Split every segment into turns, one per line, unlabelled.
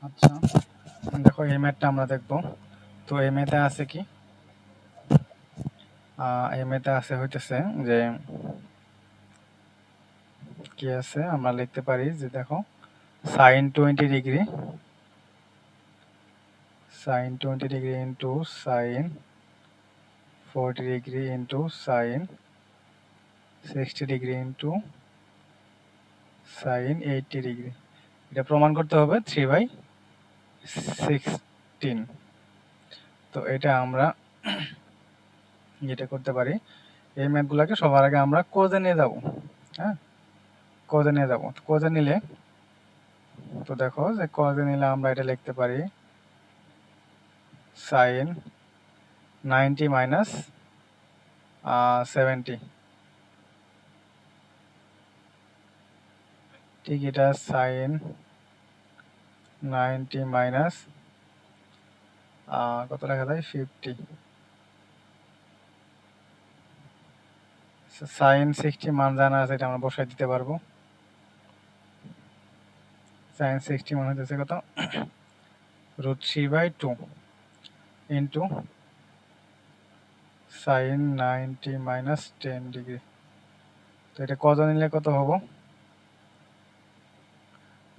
আচ্ছা, দেখো এই ম্যাথটা আমরা দেখব। তো এই ম্যাথে আছে কি, এই ম্যাথে আছে হইতেছে যে কি আছে, আমরা লিখতে পারি যে দেখো sin 20 degree into sin 40 degree into sin 60 degree into sin 80 degree. এটা প্রমাণ করতে হবে 3/16। তো এটা আমরা যেটা করতে পারি, এই ম্যাথগুলোকে সবার আগে আমরা কোজে নিয়ে যাব। হ্যাঁ, কোজে নিয়ে যাব। কোজে নিলে তো দেখো যে কোজে নিলে আমরা এটা লিখতে পারি sin 90 মাইনাস 70। ঠিক, এটা sin 90 মাইনাস কত লেখা যায় 50। sin 60 মান জানা আছে, এটা আমরা বসাই দিতে পারবো। sin 60 মান হচ্ছে কত, √3/2 ইন্টু sin 90 মাইনাস 10 ডিগ্রি। তো এটা কত নিলে কত হবো,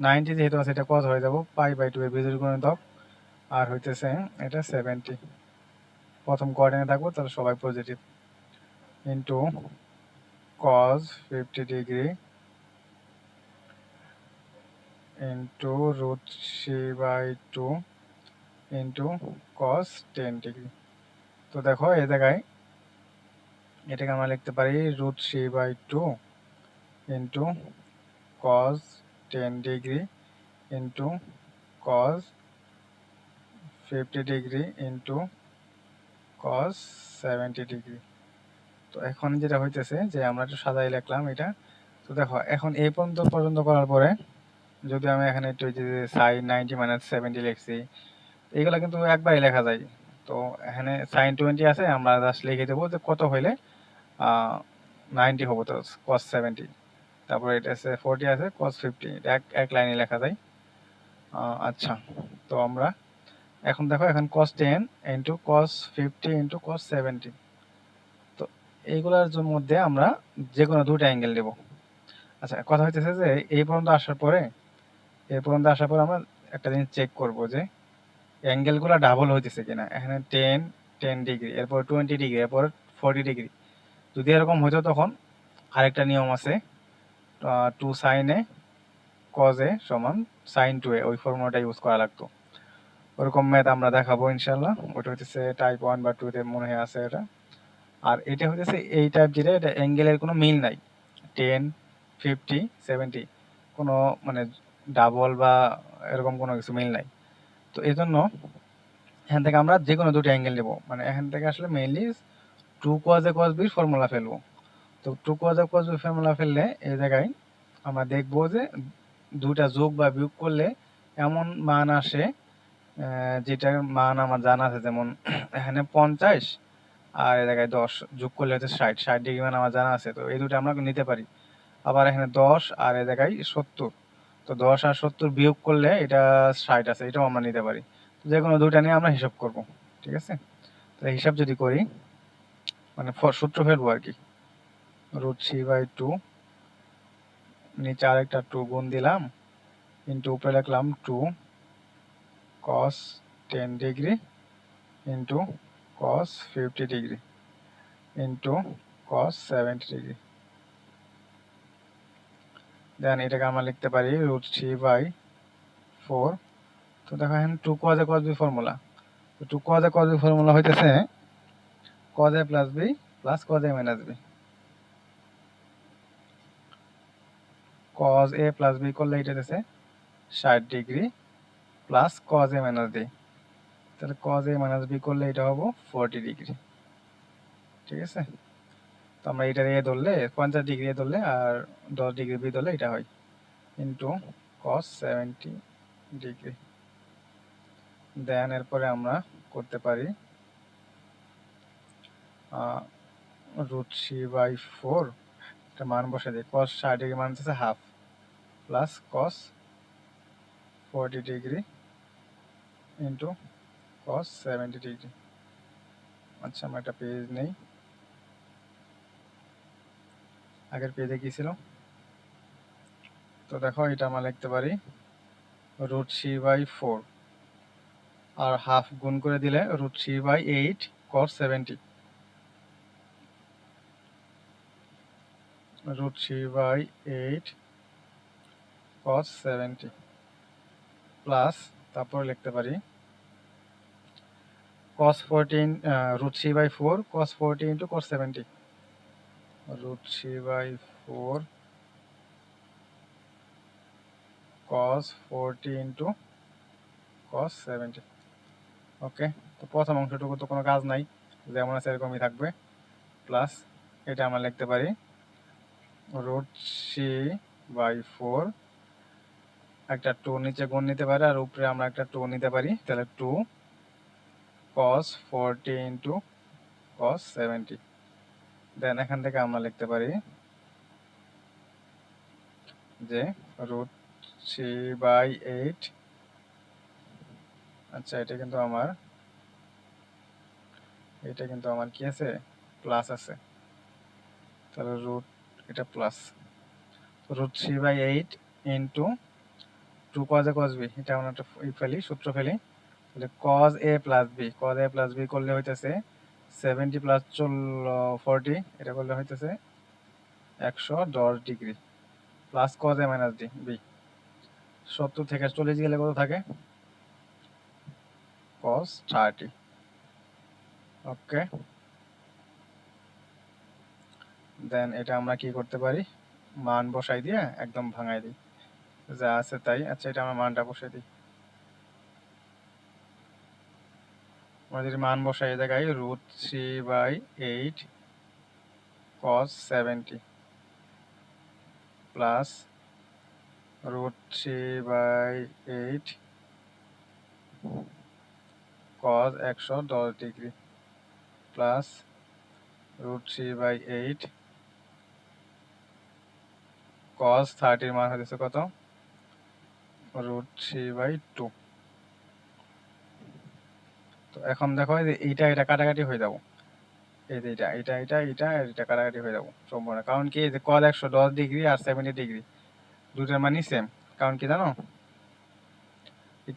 90 যেহেতু আছে এটা কত হয়ে যাব π/2 এর বিজোড় গুণিতক, আর হইতেছে এটা 70। প্রথম কোঅর্ডিনেট থাকবো তাহলে সবাই positive, into cos 50 degree into √3/2 into cos 10 degree. তো দেখো এই জায়গায় এটাকে আমরা লিখতে পারি √3/2 into cos 10 degree into cos 50 degree into cos 70 degree. তো এখন যেটা হইতেছে যে আমরা একটু সাজাই লিখলাম এটা। তো দেখো এখন এই পর্যন্ত করার পরে যদি আমি এখানে একটু যে sin 90 মাইনাস 70 লিখছি, এইগুলা কিন্তু একবারই লেখা যায়। তো এখানে sin 20 আছে, আমরা জাস্ট লিখে দেবো যে কত হইলে 90 হবো, তো cos 70। তারপরে এটা আছে 40 আছে cos 50, এক লাইনে লেখা যায়। আচ্ছা, তো আমরা এখন দেখো এখন cos 10 into cos 50 into cos 70। তো এইগুলোর মধ্যে আমরা যে কোনো দুটো অ্যাঙ্গেল নেব। আচ্ছা, কথা হইতেছে যে এই পর্যন্ত আসার পরে আমরা একটা জিনিস চেক করব যে অ্যাঙ্গেলগুলো ডাবল হইতেছে কিনা। এখানে 10 ডিগ্রি, এরপর 20 ডিগ্রি, এরপর 40 ডিগ্রি। যদি এরকম হইতো তখন আরেকটা নিয়ম আছে, 2 sin a cos a সমান sin 2a, ওই ফর্মুলাটা ইউজ করা লাগতো। ওরকম ম্যাথ আমরা দেখাবো ইনশাল্লাহ। ওটা হইতেছে টাইপ 1 বা 2 তে মনে হয় আছে এটা। আর এটা হইতেছে এই টাইপ যেটা, এটা অ্যাঙ্গেলের কোনো মিল নাই। 10, 50, 70 কোনো মানে ডাবল বা এরকম কোনো কিছু মিল নাই। তো এই জন্য এখান থেকে আমরা যে কোনো দুটো অ্যাঙ্গেল নেব, মানে এখান থেকে আসলে mainly 2 cos a cos b formula ফেলবো। তো 2 cos a cos b formula ফেললে এই জায়গায় আমরা দেখবো যে দুটা যোগ বা বিয়োগ করলে এমন মান আসে যেটার মান আমার জানা আছে। যেমন এখানে 50 আর এই জায়গায় 10 যোগ করলে হচ্ছে 60 ডিগ্রি মান আমার জানা আছে। তো এই দুটো আমরা নিতে পারি। আবার এখানে 10 আর এই জায়গায় 70, তো 10 আর 70 বিয়োগ করলে এটা 60 আছে, এটাও আমরা নিতে পারি। যে কোনো দুইটা নিয়ে আমরা হিসাব করব, ঠিক আছে। তো হিসাব যদি করি মানে সূত্র ফেলবো আর কি, √3/2 নিচে আরেকটা 2 গুণ দিলাম ইন্টু উপরে লিখলাম 2 cos 10 degree into cos 50 degree into cos 70 degree. Then এটাকে আমরা লিখতে পারি √3/4। তো দেখো এখানে 2 cos a cos b formula. তো 2 cos a cos b formula হইতেছে cos a plus b plus cos a minus b। cos a plus b করলে এটা হচ্ছে 60 degree plus cos a minus d। তাহলে cos a মাইনাস b করলে এটা হবো 40 degree, ঠিক আছে। তো আমরা এটা এ ধরলে 50 ডিগ্রি এ ধরলে আর 10 ডিগ্রি বি ধরলে এটা হয় ইন্টু cos 70 ডিগ্রি। দেন এরপরে আমরা করতে পারি √3/4 এটা মান বসে দিই। cos 60 ডিগ্রি মান হচ্ছে half plus cos 40 degree into cos 70 degree. আচ্ছা, আমরা একটা পেজ নেই, আগের পেজে কি ছিল। তো দেখো এটা আমরা লিখতে পারি √3/4 আর হাফ গুণ করে দিলে √3/8 cos 70, √3/8 cos 70 প্লাস তারপর লিখতে পারি cos 14 √3/4 cos 40 into cos 70, √3/4 cos 40 into cos 70। ওকে, তো প্রথম অংশটুকু তো কোনো কাজ নাই, যেমন আছে এরকমই থাকবে। প্লাস এটা আমরা লিখতে পারি √3/4, একটা 2 নিচে গুণ নিতে পারি আর উপরে আমরা একটা 2 নিতে পারি, তাহলে 2 cos 40 into cos 70। দেন এখান থেকে আমরা লিখতে পারি যে √3/8, আচ্ছা এটা কিন্তু আমার কি আছে, প্লাস আছে, তাহলে এটা plus √3/8 into 2 cos a cos b, এটা আমরা একটা সূত্র ফেলি, তাহলে cos a plus b, cos a plus b করলে হইতেছে 70 প্লাস 40, এটা করলে হইতেছে 110 degree, plus cos a minus b, 70 থেকে 40 গেলে কত থাকে, cos 30। ওকে, দেন এটা আমরা কি করতে পারি, মান বসাই দিয়ে একদম ভাঙাই দিই, যা আছে তাই। আচ্ছা, এটা আমরা মানটা বসাই দিই, আমরা যদি মান বসাই এই জায়গায় √3/8 cos 70 plus √3/8 cos 110 degree plus √3/8 cos 30 মান হচ্ছে কত, √3/2। তো এখন দেখো যে এটা কাটাকাটি হয়ে যাবো, এই যে এটা কাটাকাটি হয়ে যাবো সম্পূর্ণ, কারণ কি যে cos 110 ডিগ্রি আর 70 ডিগ্রি দুটার মানই সেম। কারণ কি জানো,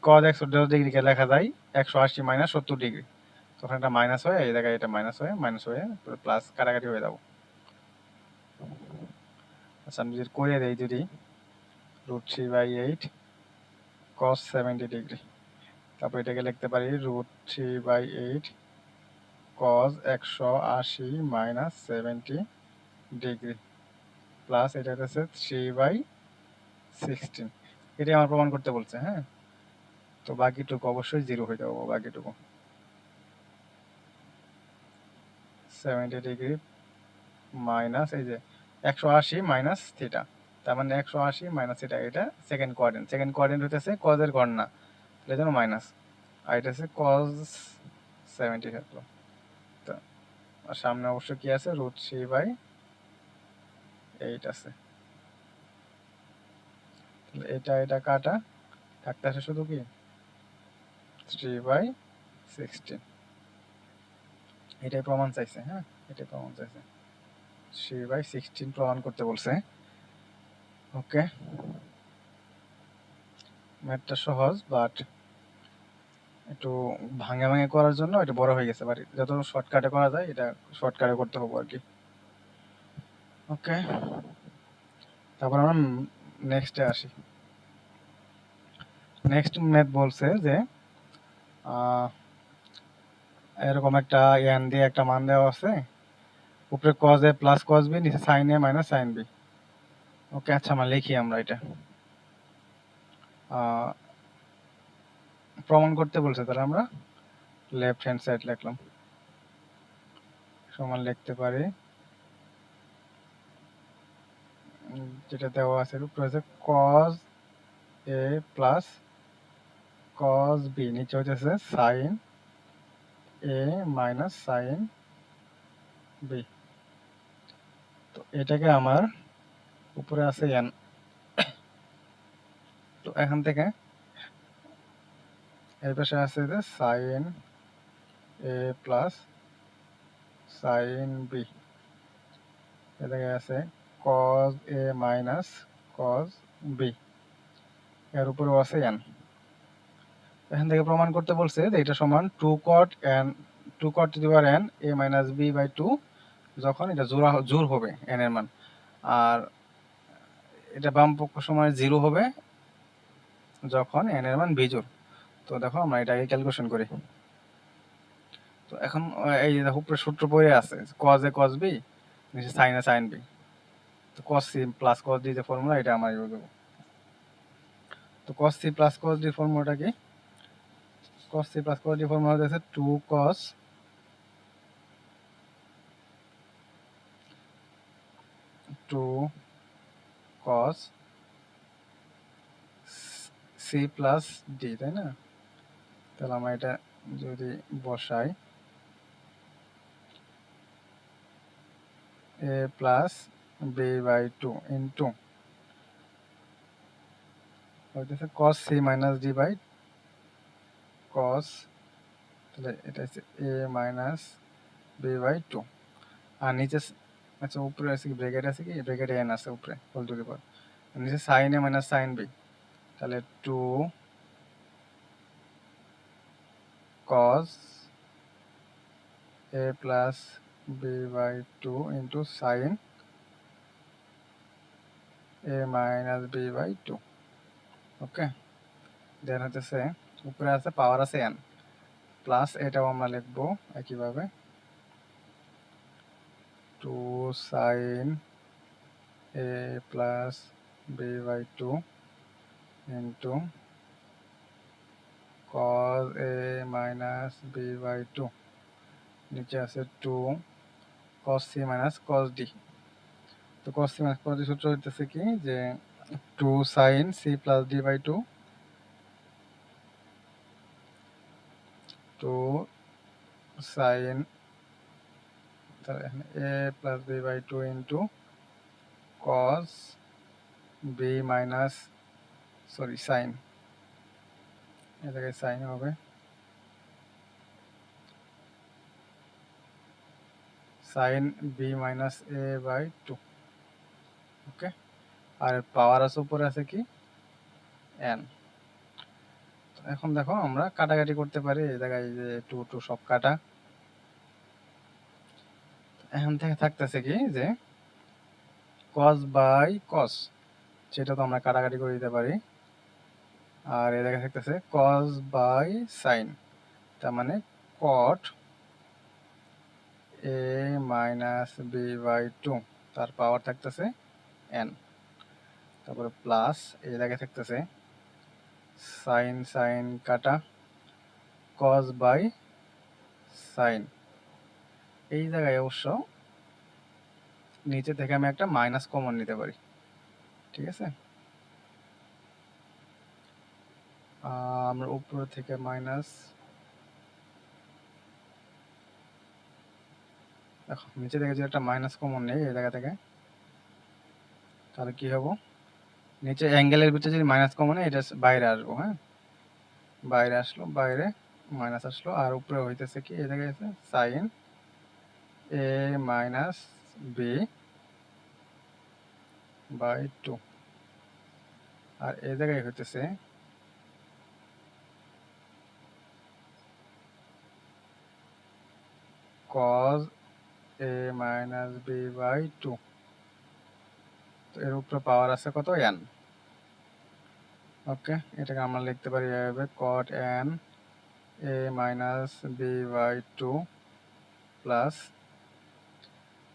cos 110 ডিগ্রিকে লেখা যায় 180 মাইনাস 70 ডিগ্রি, তখন এটা মাইনাস হয়ে এই জায়গায় এটা মাইনাস হয়ে প্লাস কাটাকাটি হয়ে যাবো। আচ্ছা, আমি যদি করে দেই, যদি √3/8 cos 70 ডিগ্রি, তারপর এটাকে লিখতে পারি √3/8 cos 180 মাইনাস 70 ডিগ্রি প্লাস এটা হচ্ছে 3/16। এটাই আমার প্রমাণ করতে বলছে। হ্যাঁ, তো বাকিটুকু অবশ্যই 0 হয়ে যাবো, বাকিটুকু 70 ডিগ্রি মাইনাস এই যে 180 মাইনাস থিটা, তার মানে 180 মাইনাস থিটা, এটা সেকেন্ড কোয়াড্রেন্ট হইতেছে cos এর ঘর না, তাহলে যেন মাইনাস, আর এটা হচ্ছে cos 70 থাকলো। তো আর সামনে অবশ্য কি আছে, √3/8 আছে, তাহলে এটা কাটা থাকতে আসে শুধু কি 3/16। এটাই প্রমাণ চাইছে। হ্যাঁ, এটাই প্রমাণ চাইছে, 3/16 প্রমাণ করতে বলছে। ওকে, ম্যাথটা সহজ, বাট একটু ভাঙে ভাঙে করার জন্য এটা বড় হয়ে গেছে, বাট যত শর্টকাটে করা যায় এটা শর্টকাটে করতে হবে আর কি। ওকে, তারপর আমরা নেক্সটে আসি। নেক্সট ম্যাথ বলছে যে এরকম একটা এন দিয়ে একটা মান দেওয়া আছে, উপরে cos a plus cos b, নিচে sin a minus sin b। ওকে, আচ্ছা আমরা লিখি, আমরা এটা প্রমাণ করতে বলছে, তাহলে আমরা লেফট হ্যান্ড সাইড লিখলাম, সমান লিখতে পারি যেটা দেওয়া আছে, উপরে আছে cos a plus cos b, নিচে হচ্ছে sin a minus sin b। তো এটাকে আমার উপরে আছে n, তো এখান থেকে এই পাশে আছে যে sine A plus sine B, এদিকে আছে cos A minus cos B, এর উপরেও আছে এন। এখান থেকে প্রমাণ করতে বলছে যে এটা সমান to cot to the power n a minus B by two, যখন এটা জোড় হবে এন এর মান, আর এটা বাম পক্ষ সমান 0 হবে যখন এন এর মান বিজোড়। তো দেখো আমরা এটা আগে ক্যালকুলেশন করি। তো এখন এই যে দেখো উপরে সূত্র পড়ে আছে cos a cos b নিচে sin a sin b, তো cos c plus cos d যে ফর্মুলা এটা আমরা ইউজ করব। তো cos c plus cos d ফর্মুলাটা কি? cos c plus cos d formula হচ্ছে 2 cos c প্লাস d, তাই না? তাহলে আমরা এটা যদি বসাই a plus b by 2 into হইতেছে cos c minus d by cos, তাহলে এটা হচ্ছে a মাইনাস b বাই 2, আর নিচে আচ্ছা উপরে আছে কি ব্র্যাকেট আছে, কি ব্র্যাকেটে n আছে উপরে হোল টু দি পাওয়ার, নিচে sin a minus sin b, তাহলে 2 cos a plus b by 2 into sin a minus b by 2। Okay, then হচ্ছে উপরে আছে পাওয়ার আছে n, প্লাস এটাও আমরা লিখবো একইভাবে 2 sin a plus b by 2 into cos a minus b by 2, নিচে আছে 2 cos c minus cos d। তো cos c minus cos d সূত্র হইতেছে কি যে 2 sin c plus d by 2, 2 sin তাহলে এখানে a plus b by 2 into cos b minus sorry sin, এ জায়গায় sin হবে sin b minus a by 2। Okay, আর পাওয়ার আছে উপরে আছে কি n। এখন দেখো আমরা কাটাকাটি করতে পারি, এই জায়গায় যে 2 2 সব কাটা, এখান থেকে থাকতেছে কি যে cos বাই cos, সেটা তো আমরা কাটাকাটি করে দিতে পারি, আর এই জায়গায় থাকতেছে cos বাই sin, তার মানে cot a minus b by 2, তার পাওয়ার থাকতেছে n, তারপরে প্লাস এই জায়গায় থাকতেছে sin sin কাটা cos বাই sin, এই জায়গায় অবশ্য নিচে থেকে আমি একটা মাইনাস কমন নিতে পারি, ঠিক আছে? আমরা উপর থেকে মাইনাস, দেখো নিচে থেকে যদি একটা মাইনাস কমন নেই এই জায়গা থেকে, তাহলে কি হবো, নিচে অ্যাঙ্গেলের ভিতরে যদি মাইনাস কমন হয় এটা বাইরে আসবো, হ্যাঁ বাইরে আসলো, বাইরে মাইনাস আসলো, আর উপরে হইতেছে কি এই জায়গায় আছে sine A minus B by 2, আর এই জায়গায় হইতেছে cos a minus B by 2। তো এর উপরে পাওয়ার আছে কত n। ওকে, এটাকে আমরা লিখতে পারি এভাবে cot n a minus B by 2 plus,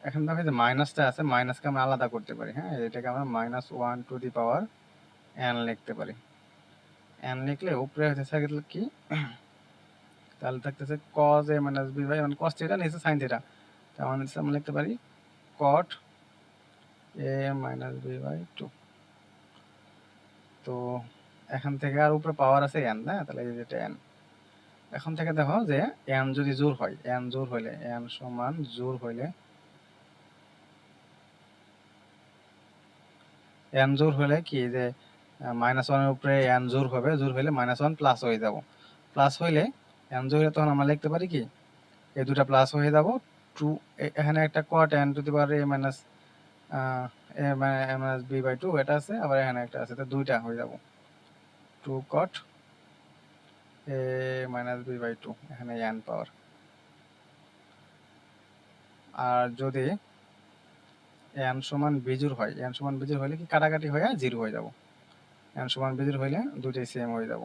এখন দেখো যে মাইনাসটা আছে, মাইনাসকে আমরা আলাদা করতে পারি, হ্যাঁ এটাকে আমরা minus 1 two the power n লিখতে পারি। n লিখলে উপরে হচ্ছে কি তাহলে থাকতেছে cos a minus b by, মানে cos থিটা নিচে sin থিটা, তার মানে আমরা লিখতে পারি cot a minus b by 2। তো এখান থেকে আর উপরে পাওয়ার আছে n, না তাহলে এই যেটা n, এখন থেকে দেখো যে n যদি জোড় হয়, n জোড় হইলে n সমান জোড় হইলে n জোড় হলে কি যে -1 এর উপরে n জোড় হবে, জোড় হইলে -1 প্লাস হয়ে যাব, প্লাস হইলে n যোগ হইলে তখন আমরা লিখতে পারি কি এই দুটা প্লাস হয়ে যাব 2 এখানে একটা cot n to the power a minus b by 2 এটা আছে, আবার এখানে একটা আছে, তো দুইটা হয়ে যাব 2 cot a minus b by 2 এখানে n পাওয়ার। আর যদি n সমান বিজোড় হয়, n সমান বিজোড় হইলে কি কাটাকাটি হয়ে 0 হয়ে যাব, n সমান বিজোড় হইলে দুইটাই সেম হয়ে যাব।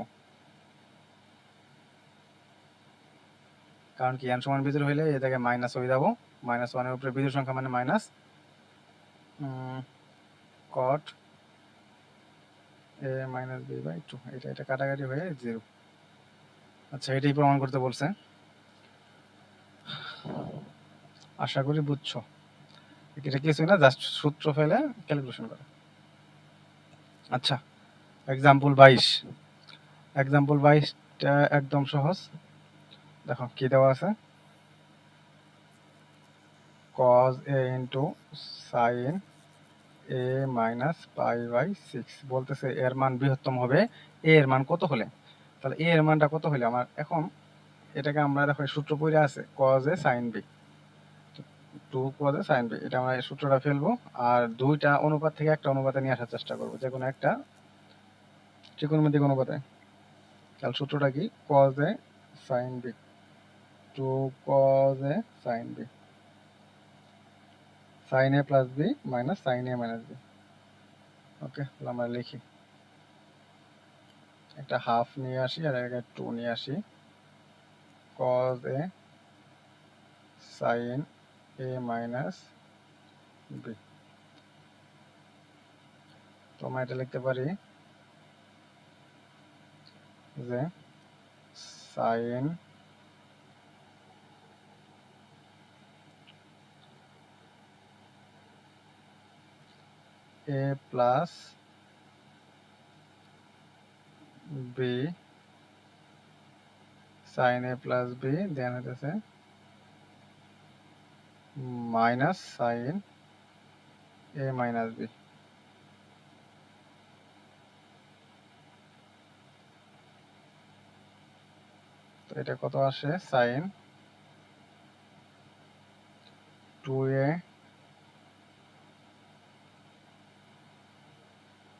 কারণ কি n সমান বিজোড় হইলে এই জায়গায় মাইনাস হয়ে যাব, মাইনাস 1 এর উপরে বিজোড় সংখ্যা মানে minus cot a minus b by 2 এটা কাটাকাটি হয়ে 0। আচ্ছা, এটাই প্রমাণ করতে বলছে, আশা করি বুঝছো। এটা কিছুই না, জাস্ট সূত্র ফেলে ক্যালকুলেশন করা। আচ্ছা, এক্সাম্পল 22, এক্সাম্পল 22টা একদম সহজ। দেখো কি দেওয়া আছে, cos a into sin a minus pi by 6 বলতেছে এর মান বৃহত্তম হবে a এর মান কত হলে। তাহলে a এর মানটা কত হলে আমার এখন এটাকে আমরা দেখো সূত্র পড়ে আছে cos a sin b, 2 cos a sin b, এটা আমরা এই সূত্রটা ফেলবো আর দুইটা অনুপাত থেকে একটা অনুপাতে নিয়ে আসার চেষ্টা করব, যে কোনো একটা ত্রিকোণমিতিক অনুপাতে। তাহলে সূত্রটা কি, cos a sin b, 2 cos a sin b, sin a plus b minus sin a minus b। ওকে, তাহলে আমরা লিখি, একটা হাফ নিয়ে আসি আর একটা 2 নিয়ে আসি, cos a sin a minus b। তো আমরা এটা লিখতে পারি যে sin a plus b sin a plus b then হইতেছে minus sin a minus b। তো এটা কত আসে, sin 2a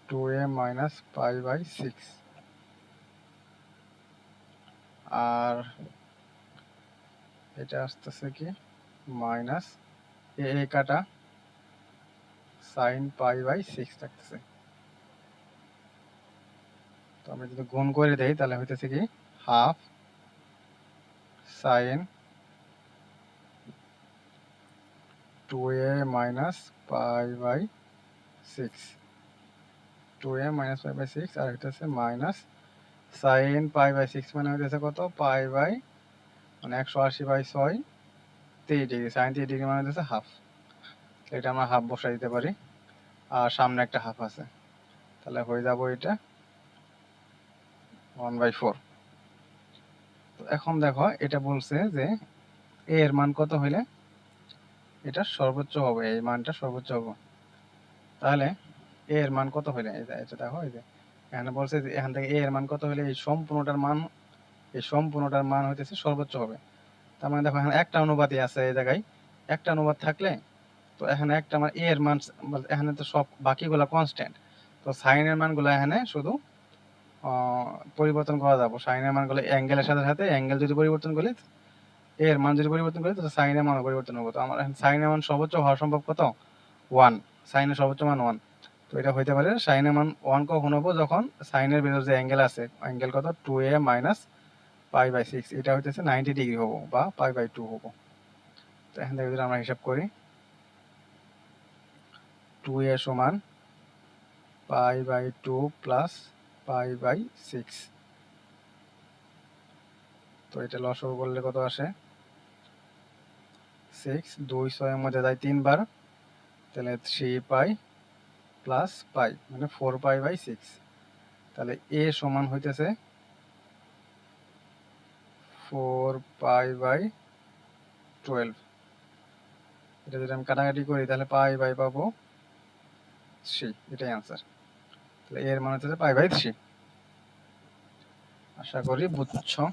2a minus pi by 6, আর এটা আসতেছে কি মাইনাস এ কাটা sin পাই বাই 6 থাকতেছে। তো আমরা যদি গুণ করে দেই তাহলে হইতেছে কি half sin 2a minus pi by 6, 2a minus pi by 6, আর হইতেছে মাইনাস sin পাই বাই 6 মানে হইতেছে কত, পাই বাই মানে 180 বাই 6 30 ডিগ্রি, sin 30 ডিগ্রি মানে হইতেছে হাফ। এটা আমরা হাফ বসাই দিতে পারি, আর সামনে একটা হাফ আছে, তাহলে হয়ে যাব এটা 1/4। তো এখন দেখো এটা বলছে যে a এর মান কত হইলে এটা সর্বোচ্চ হবে, এই মানটা সর্বোচ্চ হবে। তাহলে a এর মান কত হইলে এটা দেখো, এই যে এখানে বলছে যে এখান থেকে a এর মান কত হইলে এই সম্পূর্ণটার মান হইতেছে সর্বোচ্চ হবে। তার মানে দেখো এখানে একটা অনুপাতই আছে, এই জায়গায় একটা অনুপাত থাকলে তো এখানে একটা আমার a এর মান, এখানে তো সব বাকিগুলা কনস্ট্যান্ট, তো সাইন এর মানগুলো এখানে শুধু পরিবর্তন করা যাবে। সাইন এর মানগুলো অ্যাঙ্গেলের সাথে সাথে অ্যাঙ্গেল যদি পরিবর্তন করি, এর মান যদি পরিবর্তন করি, তাহলে সাইন এর মানও পরিবর্তন হবে। তো আমার এখানে সাইন এর মান সর্বোচ্চ হওয়া সম্ভব কত, 1, সাইনের সর্বোচ্চ মান 1। তো এটা হইতে পারে সাইন এর মান 1 কখন হবো, যখন সাইনের ভিতর যে অ্যাঙ্গেল আছে, অ্যাঙ্গেল কত 2a মাইনাস পাই বাই 6, এটা হইতেছে 90 ডিগ্রি হবো বা পাই বাই 2 হবো। তো এখান থেকে যদি আমরা হিসাব করি 2a সমান pi by 2 plus pi by 6, তো এটা লসগু করলে কত আসে 6, 2 6 এর মধ্যে যায় 3 বার, তাহলে 3 পাই প্লাস পাই মানে 4 পাই বাই 6। তাহলে a সমান হইতেছে 4 পাই বাই 12। এটা যদি আমি কাটাকাটি করি তাহলে পাই বাই পাবো 3, এটাই आंसर। তাহলে এর মান হচ্ছে পাই বাই 3। আশা করি বুঝছো।